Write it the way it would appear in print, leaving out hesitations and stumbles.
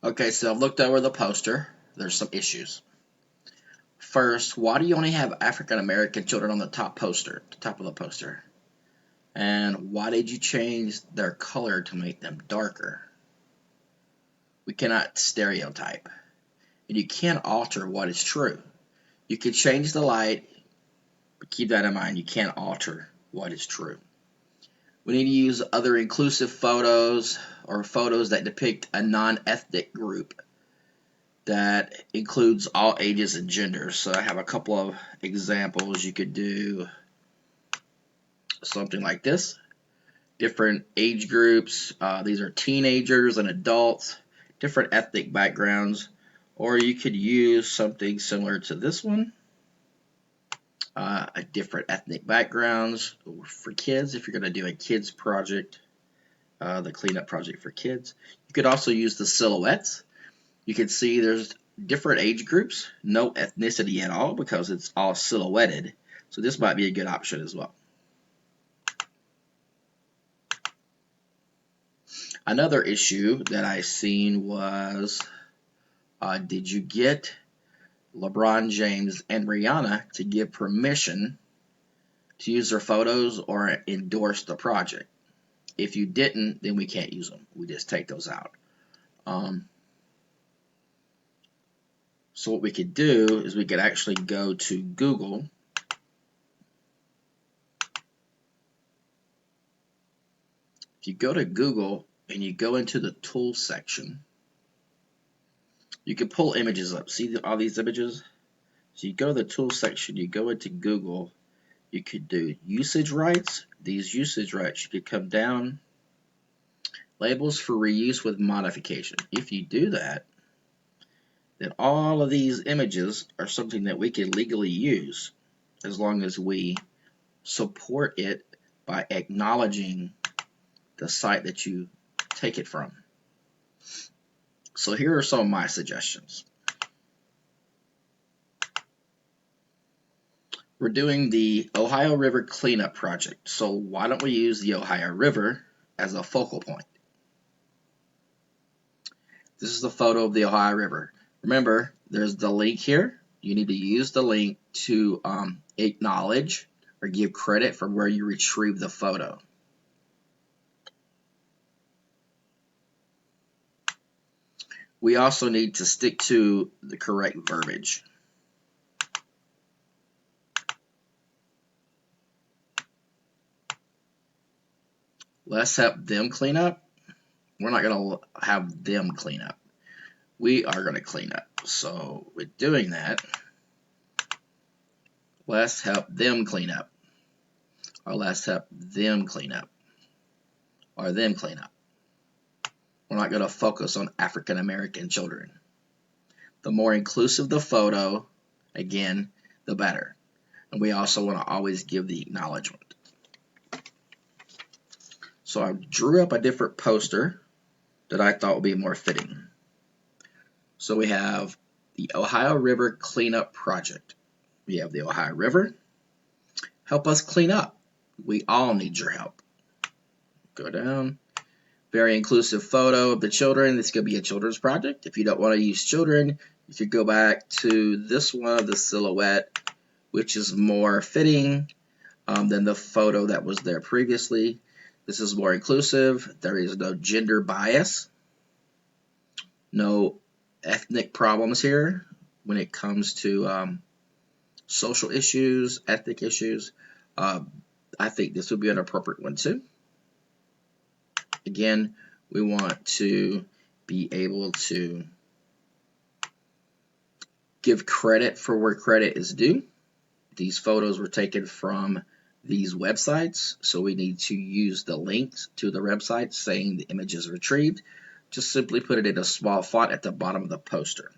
Okay, so I've looked over the poster. There's some issues. First, why do you only have African American children on the top poster, the top of the poster? And why did you change their color to make them darker? We cannot stereotype, and you can't alter what is true. You can change the light, but keep that in mind, you can't alter what is true. We need to use other inclusive photos or photos that depict a non-ethnic group that includes all ages and genders. So I have a couple of examples. You could do something like this. Different age groups. These are teenagers and adults, different ethnic backgrounds. Or you could use something similar to this one. Different ethnic backgrounds for kids if you're going to do a kids project, the cleanup project for kids. You could also use the silhouettes. You can see there's different age groups, no ethnicity at all because it's all silhouetted. So this might be a good option as well. Another issue that I seen was, did you get LeBron James and Rihanna to give permission to use their photos or endorse the project? If you didn't, then we can't use them. We just take those out. So what we could do is we could actually go to Google. If you go to Google and you go into the tools section, you can pull images up. See all these images? So you go to the tools section, you go into Google, you could do usage rights. These usage rights, you could come down, labels for reuse with modification. If you do that, then all of these images are something that we can legally use as long as we support it by acknowledging the site that you take it from. So here are some of my suggestions. We're doing the Ohio River Cleanup Project, so why don't we use the Ohio River as a focal point? This is the photo of the Ohio River. Remember, there's the link here. You need to use the link to acknowledge or give credit for where you retrieve the photo. We also need to stick to the correct verbiage. Let's help them clean up. We're not going to have them clean up. We are going to clean up. So with doing that, let's help them clean up. Or let's help them clean up. Or them clean up. We're not going to focus on African American children. The more inclusive the photo, again, the better. And we also want to always give the acknowledgement. So I drew up a different poster that I thought would be more fitting. So we have the Ohio River Cleanup Project. We have the Ohio River. Help us clean up. We all need your help. Go down. Very inclusive photo of the children. This could be a children's project. If you don't want to use children, you could go back to this one, the silhouette, which is more fitting than the photo that was there previously. This is more inclusive. There is no gender bias. No ethnic problems here when it comes to social issues, ethnic issues. I think this would be an appropriate one too. Again, we want to be able to give credit for where credit is due. These photos were taken from these websites, so we need to use the links to the website saying the image is retrieved. Just simply put it in a small font at the bottom of the poster.